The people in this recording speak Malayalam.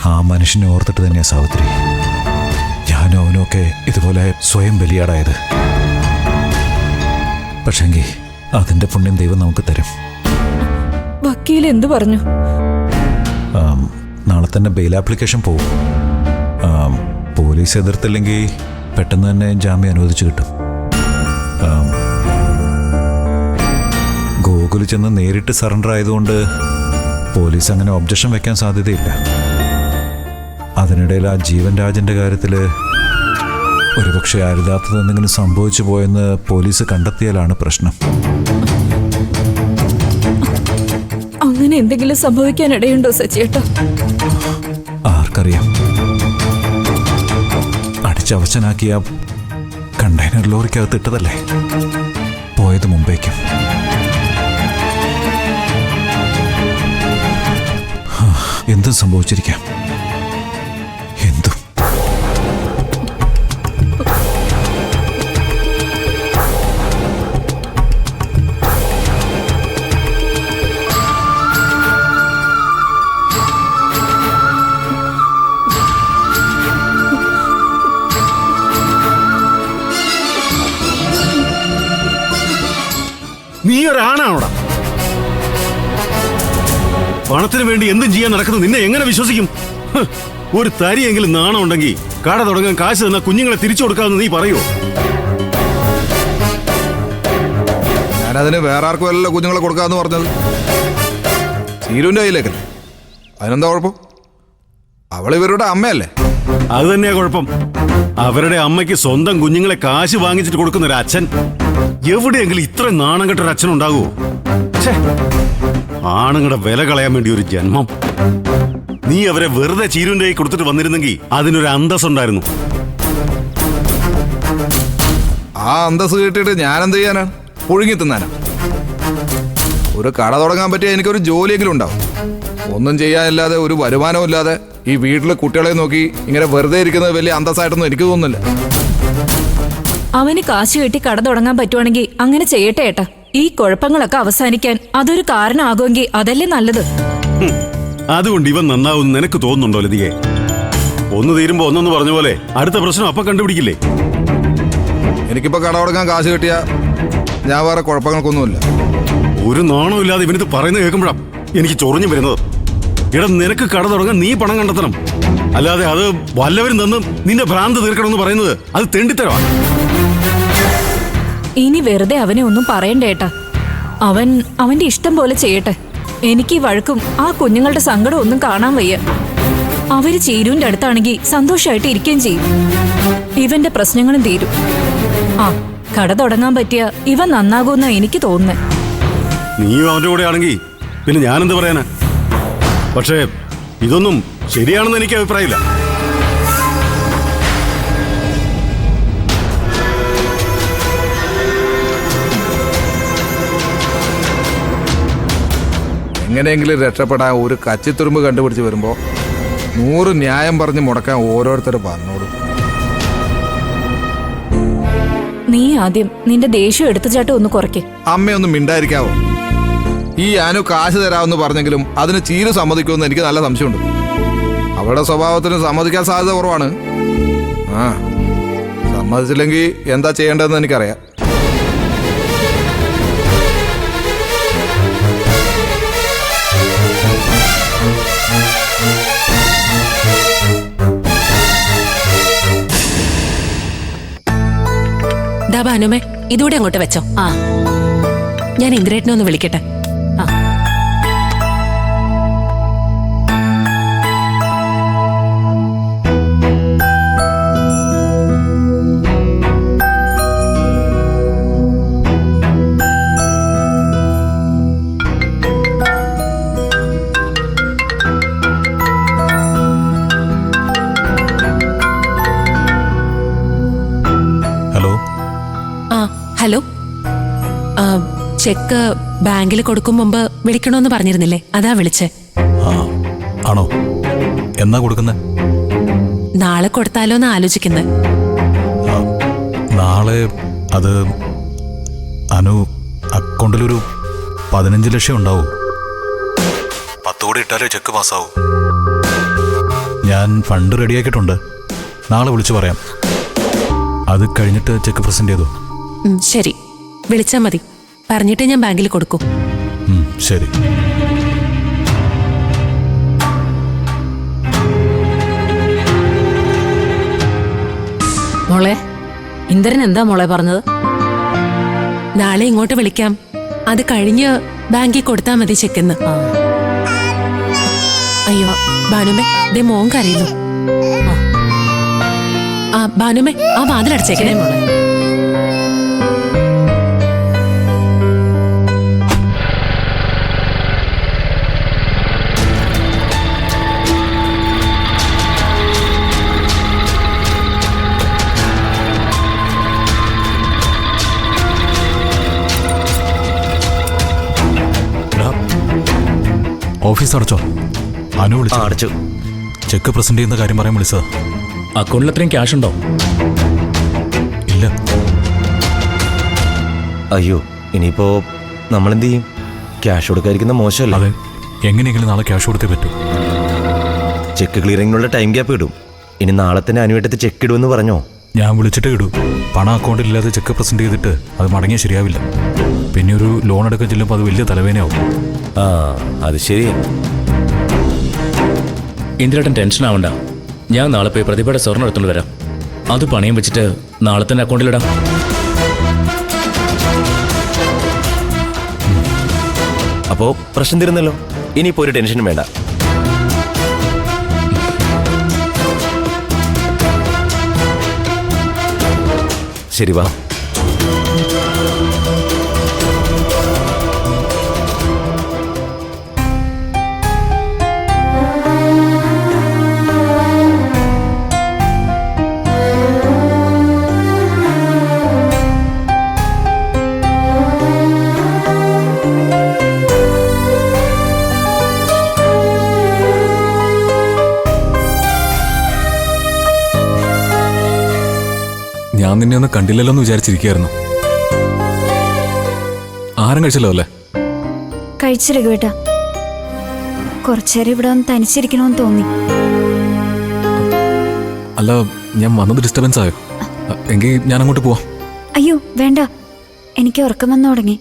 ആ മനുഷ്യനെ ഓർത്തിട്ട് തന്നെയാ സാവിത്രി ഞാനും അവനുമൊക്കെ ഇതുപോലെ സ്വയം ബലിയാടായത്. പക്ഷെങ്കിൽ അതിന്റെ പുണ്യം ദൈവം നമുക്ക് തരും. വക്കീൽ എന്തു പറഞ്ഞു? നാളെ തന്നെ ബെയിൽ ആപ്ലിക്കേഷൻ പോകും. പോലീസ് എതിർത്തില്ലെങ്കിൽ പെട്ടെന്ന് തന്നെ ജാമ്യം അനുവദിച്ചു കിട്ടും. ഗോകുൽ ചെന്ന് നേരിട്ട് സറണ്ടർ ആയതുകൊണ്ട് പോലീസ് അങ്ങനെ ഒബ്ജക്ഷൻ വെക്കാൻ സാധ്യതയില്ല. അതിനിടയിൽ ആ ജീവൻ രാജന്റെ കാര്യത്തിൽ ഒരുപക്ഷെ അരുതാത്തത് എന്തെങ്കിലും സംഭവിച്ചു പോയെന്ന് പോലീസ് കണ്ടെത്തിയാലാണ് പ്രശ്നം. അങ്ങനെ എന്തെങ്കിലും സംഭവിക്കാനിടയുണ്ടോ സച്ചിയേട്ടാ? ആർക്കറിയാം. അടിച്ചവശനാക്കിയ കണ്ടെയ്നർ ലോറിക്കകത്ത് ഇട്ടതല്ലേ പോയത് മുംബൈക്കും. എന്തും സംഭവിച്ചിരിക്കാം. എന്തും. നീ ഒരാണാണോടാ? പണത്തിന് വേണ്ടി എന്തും ചെയ്യാൻ നടക്കുന്നത് നിന്നെ എങ്ങനെ വിശ്വസിക്കും? ഒരു തരിയെങ്കിലും നാണം ഉണ്ടെങ്കിൽ കട തുടങ്ങാൻ കാശ് തന്ന കുഞ്ഞുങ്ങളെ തിരിച്ചു കൊടുക്കാമെന്ന് നീ പറയോ? ഞാനതിന് വേറെ ആർക്കും അല്ലല്ലോ കുഞ്ഞുങ്ങളെ കൊടുക്കാന്ന് പറഞ്ഞത്. സീരുവിന്റെ കയ്യിലേക്കല്ലേ. അതിനെന്താ കുഴപ്പം? അവളിവരുടെ അമ്മയല്ലേ. അത് തന്നെയാ കുഴപ്പം. അവരുടെ അമ്മയ്ക്ക് സ്വന്തം കുഞ്ഞുങ്ങളെ കാശ് വാങ്ങിച്ചിട്ട് കൊടുക്കുന്ന ഒരു അച്ഛൻ. എവിടെയെങ്കിലും ഇത്ര നാണം കെട്ടൊരു അച്ഛൻ ഉണ്ടാകുമോ? ആണുങ്ങളുടെ വില കളയാൻ വേണ്ടി ഒരു ജന്മം. നീ അവരെ വെറുതെ ചീരുവിന്റെ കൈ കൊടുത്തിട്ട് വന്നിരുന്നെങ്കിൽ അതിനൊരു അന്തസ്സുണ്ടായിരുന്നു. ആ അന്തസ് കിട്ടിയിട്ട് ഞാനെന്ത് ചെയ്യാനാണ്? പുഴുങ്ങി തിന്നാനാ? ഒരു കട തുടങ്ങാൻ പറ്റിയ എനിക്കൊരു ജോലിയെങ്കിലും ഉണ്ടാവും. ഒന്നും ചെയ്യാനില്ലാതെ ഒരു വരുമാനവും ഇല്ലാതെ ഈ വീട്ടിലെ കുട്ടികളെ നോക്കി ഇങ്ങനെ വെറുതെ ഇരിക്കുന്നത് വലിയ അന്തസ്സായിട്ടൊന്നും എനിക്ക് തോന്നുന്നില്ല. അവന് കാശ് കെട്ടി കട തുടങ്ങാൻ പറ്റുവാണെങ്കിൽ അങ്ങനെ ചെയ്യട്ടെ ഏട്ടാ. ഈ കുഴപ്പങ്ങളൊക്കെ അവസാനിക്കാൻ അതൊരു കാരണമാകുമെങ്കിൽ അതല്ലേ നല്ലത്. അതുകൊണ്ട് ഇവൻ നന്നാവും നിനക്ക് തോന്നുന്നുണ്ടോ ലതികെ? ഒന്ന് തീരുമ്പോ ഒന്നൊന്ന് പറഞ്ഞ പോലെ അടുത്ത പ്രശ്നം അപ്പൊ കണ്ടുപിടിക്കില്ലേ? എനിക്കിപ്പോ കട തുടങ്ങാൻ കാശ് കിട്ടിയ ഞാൻ വേറെ കുഴപ്പങ്ങൾക്കൊന്നുമില്ല. ഒരു നാണോ ഇല്ലാതെ ഇവനിത് പറയുന്നത് കേൾക്കുമ്പോഴാ എനിക്ക് ചൊറിഞ്ഞു വരുന്നത്. ഇട നിനക്ക് കട തുടങ്ങാൻ നീ പണം കണ്ടെത്തണം. അല്ലാതെ അത് വല്ലവരും തന്ന് നിന്റെ ഭ്രാന്ത് തീർക്കണമെന്ന് പറയുന്നത് അത് തെണ്ടിത്തരമാണ്. ഇനി വെറുതെ അവനെ ഒന്നും പറയണ്ടേട്ടാ. അവന്റെ ഇഷ്ടം പോലെ ചെയ്യട്ടെ. എനിക്ക് ഈ വഴക്കും ആ കുഞ്ഞുങ്ങളുടെ സങ്കടം ഒന്നും കാണാൻ വയ്യ. അവര് ചീരുവിന്റെ അടുത്താണെങ്കിൽ സന്തോഷമായിട്ട് ഇരിക്കുകയും ചെയ്യും. ഇവന്റെ പ്രശ്നങ്ങളും തീരും. ആ കട തുടങ്ങാൻ പറ്റിയ ഇവൻ നന്നാകുമെന്നാ എനിക്ക് തോന്നുന്നേ. നീയും അവന്റെ കൂടെ ആണെങ്കിൽ പിന്നെ ഞാനെന്ത് പറയാനാ? പക്ഷേ ഇതൊന്നും ശരിയാണെന്ന് എനിക്ക് അഭിപ്രായമില്ല. എങ്ങനെയെങ്കിലും രക്ഷപ്പെടാൻ ഒരു കച്ചിത്തുരുമ്പ് കണ്ടുപിടിച്ച് വരുമ്പോൾ 100 ന്യായം പറഞ്ഞ് മുടക്കാൻ ഓരോരുത്തർ പറഞ്ഞോടും. നീ ആദ്യം നിന്റെ ദേഷ്യം എടുത്തുചാട്ടം ഒന്ന് കുറയ്ക്ക്. അമ്മയൊന്നും മിണ്ടായിരിക്കാവോ? ഈ അനു കാശ് തരാമെന്ന് പറഞ്ഞെങ്കിലും അതിന് ചീരു സമ്മതിക്കുമെന്ന് എനിക്ക് നല്ല സംശയമുണ്ട്. അവളുടെ സ്വഭാവത്തിന് സമ്മതിക്കാൻ സാധ്യത കുറവാണ്. സമ്മതിച്ചില്ലെങ്കിൽ എന്താ ചെയ്യേണ്ടതെന്ന് എനിക്കറിയാം. ഭാനുമേ, ഇതൂടെ അങ്ങോട്ട് വെച്ചോ. ഞാൻ ഇന്ദ്രേട്ടനെ ഒന്ന് വിളിക്കട്ടെ. ഹലോ, ചെക്ക് ബാങ്കിൽ കൊടുക്കും മുമ്പ് വിളിക്കണമെന്ന് പറഞ്ഞിരുന്നില്ലേ? അതാ വിളിച്ചേ. ആണോ? എന്നാ കൊടുക്കുന്നേ? നാളെ കൊടുത്താലോ എന്ന് ആലോചിക്കുന്നത്. നാളെ അത് അനു അക്കൗണ്ടിലൊരു 15 ലക്ഷം ഉണ്ടാവും. 10 കോടി ഇട്ടാലേ ചെക്ക് പാസ്സാവും. ഞാൻ ഫണ്ട് റെഡിയാക്കിയിട്ടുണ്ട്. നാളെ വിളിച്ചു പറയാം. അത് കഴിഞ്ഞിട്ട് ചെക്ക് പ്രസന്റ് ചെയ്തു. ശരി, വിളിച്ചാ മതി. പറഞ്ഞിട്ടേ ഞാൻ ബാങ്കിൽ കൊടുക്കൂ. ശരി. മോളെ, ഇന്ദ്രൻ എന്താ മോളെ പറഞ്ഞത്? നാളെ ഇങ്ങോട്ട് വിളിക്കാം. അത് കഴിഞ്ഞ് ബാങ്കിൽ കൊടുത്താ മതി ചെക്കെന്ന്. അയ്യോ ഭാനുമേ, ദേ മോൻ കരയുന്നു. ആ ഭാനുമേ, ആ വാതിലടച്ചേക്കണേ മോളെ. ഓഫീസ് അടച്ചോ? അനു വിളിച്ചു. അടച്ചു. ചെക്ക് പ്രസന്റ് ചെയ്യുന്ന കാര്യം പറയാൻ വിളിച്ചതാ. അക്കൗണ്ടിൽ അത്രയും ക്യാഷ് ഉണ്ടോ? ഇല്ല. അയ്യോ, ഇനിയിപ്പോ നമ്മളെന്ത് ചെയ്യും? ക്യാഷ് കൊടുക്കാതിരിക്കുന്ന മോശമല്ലേ? അതെ, എങ്ങനെയെങ്കിലും നാളെ ക്യാഷ് കൊടുത്തേ പറ്റൂ. ചെക്ക് ക്ലിയറിങ്ങിനുള്ള ടൈം ഗ്യാപ്പ് ഇടും. ഇനി നാളെ തന്നെ അനുവേട്ടത്ത് ചെക്ക് ഇടുമെന്ന് പറഞ്ഞോ? ഞാൻ വിളിച്ചിട്ടേ ഇടൂ. പണം അക്കൗണ്ടിലില്ലാതെ ചെക്ക് പ്രസന്റ് ചെയ്തിട്ട് അത് മടങ്ങിയാൽ ശരിയാവില്ല. പിന്നെ ഒരു ലോൺ എടുക്കാൻ ചെല്ലുമ്പോൾ അത് വലിയ തലവേനയാവും. ആ, അത് ശരി. ഇന്ദ്രേട്ടൻ ടെൻഷൻ ആവണ്ട. ഞാൻ നാളെ പോയി പ്രതിഭയുടെ സ്വർണ്ണം എടുത്തുകൊണ്ട് വരാം. അത് പണയം വെച്ചിട്ട് നാളെ തന്നെ അക്കൗണ്ടിലിടാം. അപ്പോ പ്രശ്നം തീരുന്നല്ലോ. ഇനിയിപ്പോ ഒരു ടെൻഷനും വേണ്ട. ശരി, വാ. ഞാൻ നിന്നെ ഒന്ന് കണ്ടില്ലല്ലോ എന്ന് വിചാരിച്ചിരിക്കുകയായിരുന്നു. ആഹാരം കഴിച്ചല്ലോ അല്ലേ? കഴിച്ചു രഘുവേട്ടാ. കുറച്ചേരം ഇവിടെ ഒന്ന് തനിച്ചിരിക്കണമെന്ന് തോന്നി. അല്ല, ഞാൻ വന്നത് ഡിസ്റ്റർബൻസ് ആയോ? എങ്കിൽ ഞാൻ അങ്ങോട്ട് പോവാം. അയ്യോ വേണ്ട, എനിക്ക് ഉറക്കം വന്നു തുടങ്ങി.